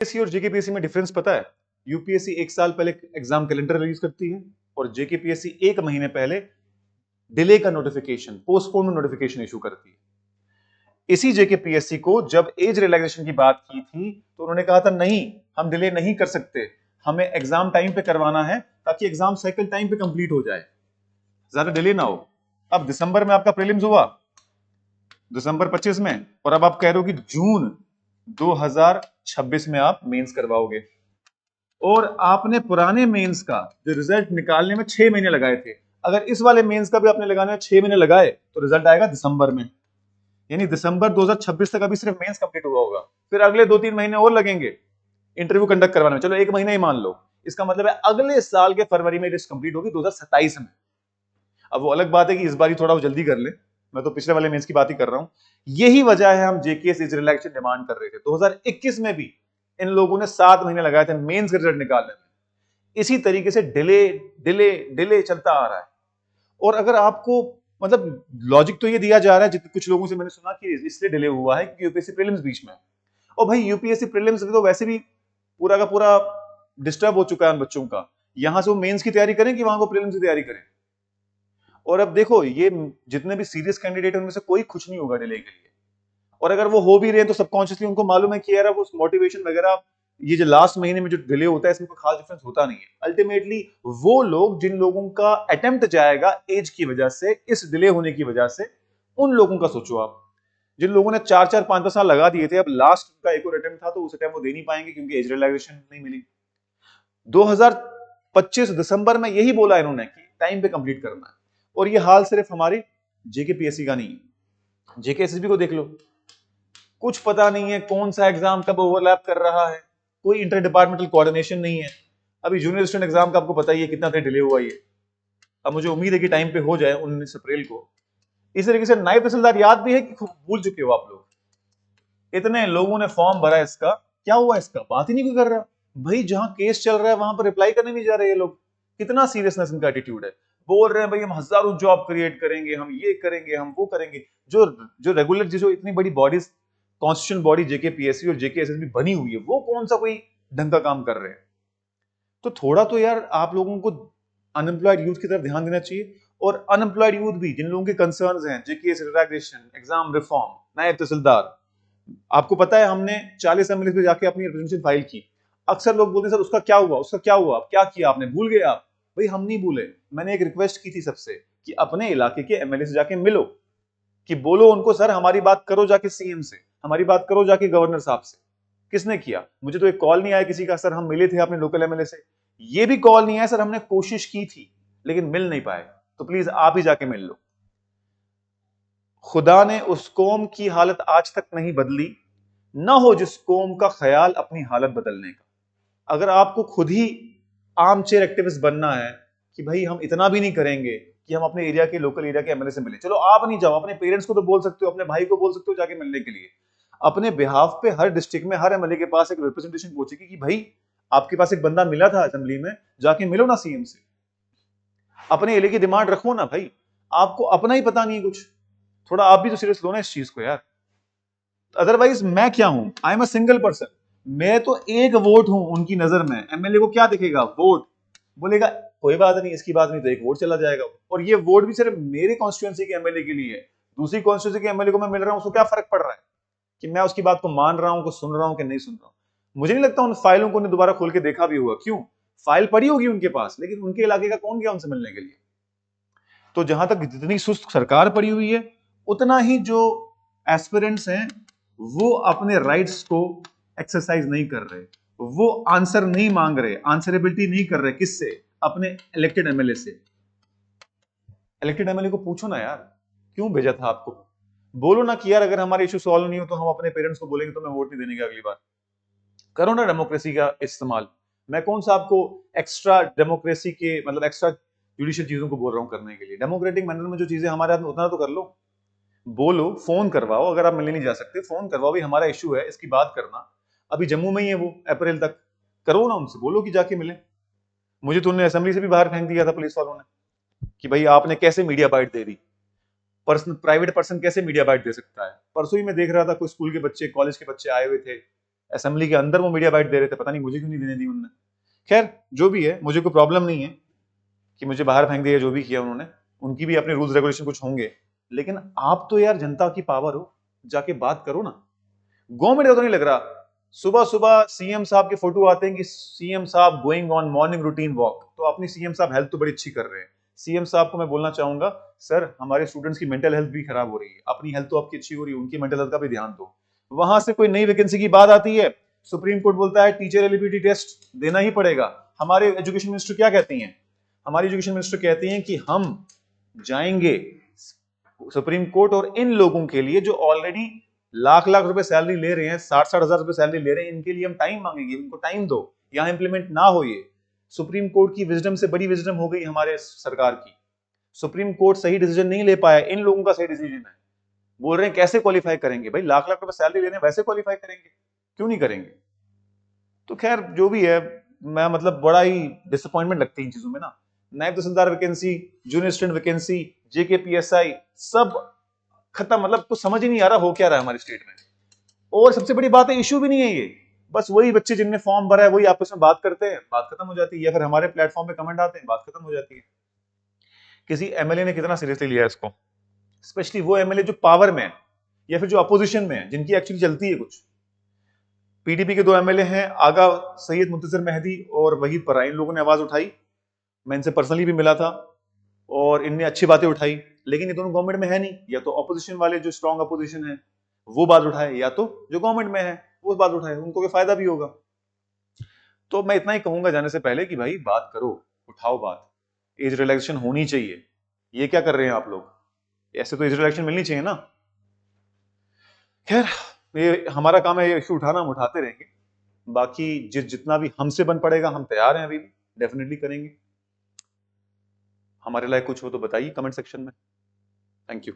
UPSC और JKPSC में difference पता है? यूपीएससी एक साल पहले एग्जाम कैलेंडर रिलीज करती है और जेकेपीएससी एक महीने पहले डिले का नोटिफिकेशन, पोस्टपोन नोटिफिकेशन इशू करती है। इसी जेकेपीएससी को जब एज रिलैक्सेशन की बात की थी तो उन्होंने कहा था नहीं, हम डिले नहीं कर सकते, हमें एग्जाम टाइम पे करवाना है ताकि एग्जाम साइकिल टाइम पे कंप्लीट हो जाए, ज्यादा डिले ना हो। अब दिसंबर में आपका प्रीलिम्स हुआ, दिसंबर 25 में, और अब आप कह रहे हो कि जून 2026 में आप मेंस करवाओगे, और आपने पुराने मेंस का जो रिजल्ट निकालने में 6 महीने लगाए थे, अगर इस वाले मेंस का भी आपने लगाने में 6 महीने लगाए तो रिजल्ट आएगा दिसंबर में। यानी दिसंबर 2026 तक अभी सिर्फ मेंस कंप्लीट हुआ होगा, फिर अगले 2-3 महीने और लगेंगे इंटरव्यू कंडक्ट करवाने में। चलो एक महीना ही मान लो, इसका मतलब है अगले साल के फरवरी में लिस्ट कंप्लीट होगी 2027 में। अब वो अलग बात है कि इस बार थोड़ा वो जल्दी कर ले, मैं तो पिछले वाले मेंस की बात ही कर रहा हूं। यही वजह है हम जेकेएस एज रिलैक्सेशन डिमांड कर रहे थे। 2021 में भी इन लोगों ने 7 महीने लगाए थे मेंस का रिजल्ट निकालने में। इसी तरीके से डिले डिले डिले चलता आ रहा है। और अगर आपको मतलब लॉजिक तो ये दिया जा रहा है, जितने कुछ लोगों से मैंने सुना कि इसलिए डिले हुआ है क्योंकि यूपीएससी प्रीलिम्स बीच में। और भाई यूपीएससी प्रीलिम्स तो वैसे भी पूरा का पूरा डिस्टर्ब हो चुका है उन बच्चों का, यहां से वो मेंस की तैयारी करें कि वहां को प्रीलिम्स की तैयारी करें। और अब देखो ये जितने भी सीरियस कैंडिडेट है उनमें से कोई खुश नहीं होगा डिले के लिए, और अगर वो हो भी रहे हैं तो सबकॉन्शियसली उनको मालूम है कि यार वो मोटिवेशन वगैरह, ये जो लास्ट महीने में जो डिले होता है इसमें कोई खास डिफरेंस होता नहीं है। अल्टीमेटली वो लोग जिन लोगों का अटेम्प्ट जाएगा एज की वजह से, इस डिले होने की वजह से, उन लोगों का सोचो आप। जिन लोगों ने 4-4 5-5 साल लगा दिए थे, अब लास्ट का एक और अटेम्प्ट था तो उस अटेम्प्ट वो दे नहीं पाएंगे क्योंकि एज रिलैक्सेशन नहीं मिली। 2025 दिसंबर में यही बोला इन्होंने कि टाइम पे कंप्लीट करना है। और ये हाल सिर्फ हमारे जेकेपीएससी का नहीं है, जेकेएसएसबी को देख लो, कुछ पता नहीं है कौन सा एग्जाम कब ओवरलैप कर रहा है, कोई इंटर डिपार्टमेंटल कोऑर्डिनेशन नहीं है। अभी जूनियर स्टूडेंट एग्जाम का आपको पता ही है कितना डिले हुआ ये। अब मुझे उम्मीद है कि टाइम पे हो जाए 19 अप्रैल को। इस तरीके से नायब तहसीलदार याद भी है कि भूल चुके हो आप लोग? इतने लोगों ने फॉर्म भरा इसका, क्या हुआ इसका बात ही नहीं कोई कर रहा। भाई जहां केस चल रहा है वहां पर रिप्लाई करने नहीं जा रहे ये लोग। कितना सीरियसनेस इनका एटीट्यूड है। बोल रहे हैं भाई हम हजारों जॉब क्रिएट करेंगे, हम ये करेंगे, हम वो करेंगे। जो जो रेगुलर जो इतनी बड़ी बॉडीज, कॉन्स्टिट्यूशन बॉडी जेकेपीएससी और जेकेएसएसबी बनी हुई है, वो कौन सा कोई ढंग का काम कर रहे हैं? तो थोड़ा तो यार आप लोगों को अनएम्प्लॉयड यूथ की तरफ ध्यान देना चाहिए। और अनएम्प्लॉयड यूथ भी जिन लोगों के कंसर्न्स हैं, जेकेएस रिलैक्सेशन, एग्जाम रिफॉर्म, नायब तहसीलदार, आपको पता है हमने 40 एमएलए पे जाके अपनी रिप्रेजेंटेशन फाइल की। अक्सर लोग बोलते हैं सर उसका क्या हुआ, उसका क्या हुआ, अब क्या किया आपने, भूल गए आप? भाई हम नहीं भूले। मैंने एक रिक्वेस्ट की थी सबसे कि अपने इलाके के एमएलए से जाके मिलो, कि बोलो उनको सर हमारी बात करो जाके सीएम से, हमारी बात करो जाके गवर्नर साहब से। किसने किया? मुझे तो एक कॉल नहीं आया किसी का, सर हम मिले थे अपने लोकल एमएलए से। ये भी कॉल नहीं आया सर हमने कोशिश की थी लेकिन मिल नहीं पाए। तो प्लीज आप ही जाके मिल लो। खुदा ने उस कौम की हालत आज तक नहीं बदली, ना हो जिस कौम का ख्याल अपनी हालत बदलने का। अगर आपको खुद ही आर्म चेयर एक्टिविस्ट बनना है कि भाई हम इतना भी नहीं करेंगे कि हम अपने एरिया के लोकल एरिया के एमएलए से मिले, चलो आप नहीं जाओ, अपने पेरेंट्स को तो बोल सकते हो, अपने भाई को बोल सकते हो जाके मिलने के लिए। अपने बिहाफ पे हर डिस्ट्रिक्ट में हर एमएलए के पास एक रिप्रेजेंटेशन पहुंचेगी कि भाई आपके पास एक बंदा मिला था असेंबली में, जाके मिलो ना सीएम से। अपने एरिया की डिमांड रखो ना भाई, आपको अपना ही पता नहीं है कुछ। थोड़ा आप भी तो सीरियस लो ना इस चीज को यार। अदरवाइज मैं क्या हूं? I am a single person, मैं तो एक वोट हूं उनकी नजर में। एमएलए को क्या दिखेगा? वोट। बोलेगा कोई बात नहीं, इसकी बात नहीं, तो एक वोट चला जाएगा। और ये वोट भी सिर्फ मेरे कॉन्स्टिट्यूएंसी के एमएलए के लिए है। दूसरी कॉन्स्टिट्यूएंसी के एमएलए को मैं मिल रहा हूं, उसको क्या फर्क पड़ रहा है कि मैं उसकी बात को मान रहा हूं, को सुन रहा हूं कि नहीं सुन रहा हूं? मुझे नहीं लगता उन फाइलों को उन्हें दोबारा खोल के देखा भी हुआ। क्यों? फाइल पड़ी होगी उनके पास, लेकिन उनके इलाके का कौन गया उनसे मिलने के लिए? तो जहां तक जितनी सुस्त सरकार पड़ी हुई है, उतना ही जो एस्पिरेंट्स हैं वो अपने राइट्स को एक्सरसाइज नहीं कर रहे, वो आंसर नहीं मांग रहे, आंसरेबिलिटी नहीं कर रहे। किससे? अपने इलेक्टेड एमएलए से। इलेक्टेड एमएलए को पूछो ना यार, क्यों भेजा था आपको? बोलो ना कि यार अगर हमारे इशू सॉल्व नहीं हो तो हम अपने पेरेंट्स को बोलेंगे तो मैं वोट नहीं देने का अगली बार। करो ना डेमोक्रेसी का इस्तेमाल। मैं कौन सा आपको एक्स्ट्रा डेमोक्रेसी के मतलब एक्स्ट्रा जुडिशियल चीजों को बोल रहा हूं करने के लिए? डेमोक्रेटिक मैनर में जो चीजें हमारे हाथ में उतना तो कर लो। बोलो, फोन करवाओ, अगर आप मिलने नहीं जा सकते फोन करवाओ, भाई हमारा इशू है इसकी बात करना। अभी जम्मू में ही है वो, अप्रैल तक करो ना उनसे, बोलो कि जाके मिले। मुझे तो उन्होंने असेंबली से भी बाहर फेंक दिया था पुलिस वालों ने कि भाई आपने कैसे मीडिया बाइट दे दी। पर्सन, प्राइवेट पर्सन कैसे मीडिया बाइट दे सकता है? परसों ही मैं देख रहा था कोई स्कूल के बच्चे, कॉलेज के बच्चे आए हुए थे, असेंबली के अंदर वो मीडिया बाइट दे रहे थे, पता नहीं मुझे क्यों नहीं देने दी उन्होंने। खैर जो भी है, मुझे कोई प्रॉब्लम नहीं है कि मुझे बाहर फेंक दिया, जो भी किया उन्होंने, उनकी भी अपने रूल्स रेगुलेशन कुछ होंगे, लेकिन आप तो यार जनता की पावर हो, जाके बात करो ना। गवर्नमेंट का तो नहीं लग रहा। सुबह सुबह सीएम साहब के फोटो आते हैं कि सीएम साहब going on morning routine walk, तो अपनी सीएम साहब हेल्थ तो बड़ी अच्छी कर रहे हैं। सीएम साहब को मैं बोलना चाहूंगा, सर हमारे स्टूडेंट्स की मेंटल हेल्थ भी खराब हो रही है, अपनी हेल्थ तो आपकी अच्छी हो रही है, उनकी मेंटल हेल्थ का भी ध्यान दो। वहां से कोई नई वैकेंसी की बात आती है, सुप्रीम कोर्ट बोलता है टीचर एलिजिबिलिटी टेस्ट देना ही पड़ेगा। हमारे एजुकेशन मिनिस्टर क्या कहती हैं, हमारी एजुकेशन मिनिस्टर कहती हैं कि हम जाएंगे सुप्रीम कोर्ट और इन लोगों के लिए जो ऑलरेडी लाख लाख रुपए सैलरी ले रहे हैं, 60-60 हजार रुपए सैलरी ले रहे हैं, इनके लिए हम टाइम मांगेंगे, इनको टाइम दो, यहां इंप्लीमेंट ना हो। ये सुप्रीम कोर्ट की विजडम से बड़ी विजडम हो गई हमारे सरकार की। सुप्रीम कोर्ट सही डिसीजन नहीं ले पाया, इन लोगों का सही डिसीजन है। बोल रहे हैं कैसे क्वालिफाई करेंगे भाई, लाख लाख रुपए सैलरी ले रहे हैं, वैसे क्वालिफाई करेंगे, क्यों नहीं करेंगे। तो खैर जो भी है, मैं मतलब बड़ा ही डिसअपॉइंटमेंट लगती है इन चीजों में ना। नायब तहसीलदार वैकेंसी, जूनियर स्टूडेंट वैकेंसी, जेकेपीएसआई, सब खत्म। मतलब कुछ समझ ही नहीं आ रहा हो क्या रहा है हमारे स्टेट में। और सबसे बड़ी बात है, इशू भी नहीं है ये, बस वही बच्चे जिनने फॉर्म भरा है वही आपस में बात करते हैं, बात खत्म हो जाती है, या फिर हमारे प्लेटफॉर्म पे कमेंट आते हैं, बात खत्म हो जाती है। किसी एमएलए ने कितना सीरियसली लिया इसको, स्पेशली वो एमएलए जो पावर में है या फिर जो अपोजिशन में है, जिनकी एक्चुअली चलती है कुछ। पीडीपी के 2 एमएलए हैं, आगा सैयद मुंतजर मेहदी और वहीद परा, इन लोगों ने आवाज उठाई, मैं इनसे पर्सनली भी मिला था और इनने अच्छी बातें उठाई, लेकिन ये दोनों गवर्नमेंट में है नहीं। या तो अपोजिशन वाले जो स्ट्रॉन्ग अपोजिशन है वो बात उठाए, या तो जो गवर्नमेंट में है वो बात उठाए, उनको भी फायदा भी होगा। तो मैं इतना ही कहूंगा जाने से पहले कि भाई बात करो, उठाओ बात, एज रिलैक्सेशन होनी चाहिए। ये क्या कर रहे हैं आप लोग, ऐसे तो एज रिलैक्सेशन मिलनी चाहिए ना। खैर ये हमारा काम है, ये इशू उठाना, हम उठाते रहेंगे। बाकी जितना भी हमसे बन पड़ेगा हम तैयार हैं, अभी भी डेफिनेटली करेंगे। हमारे लायक कुछ हो तो बताइए कमेंट सेक्शन में। Thank you.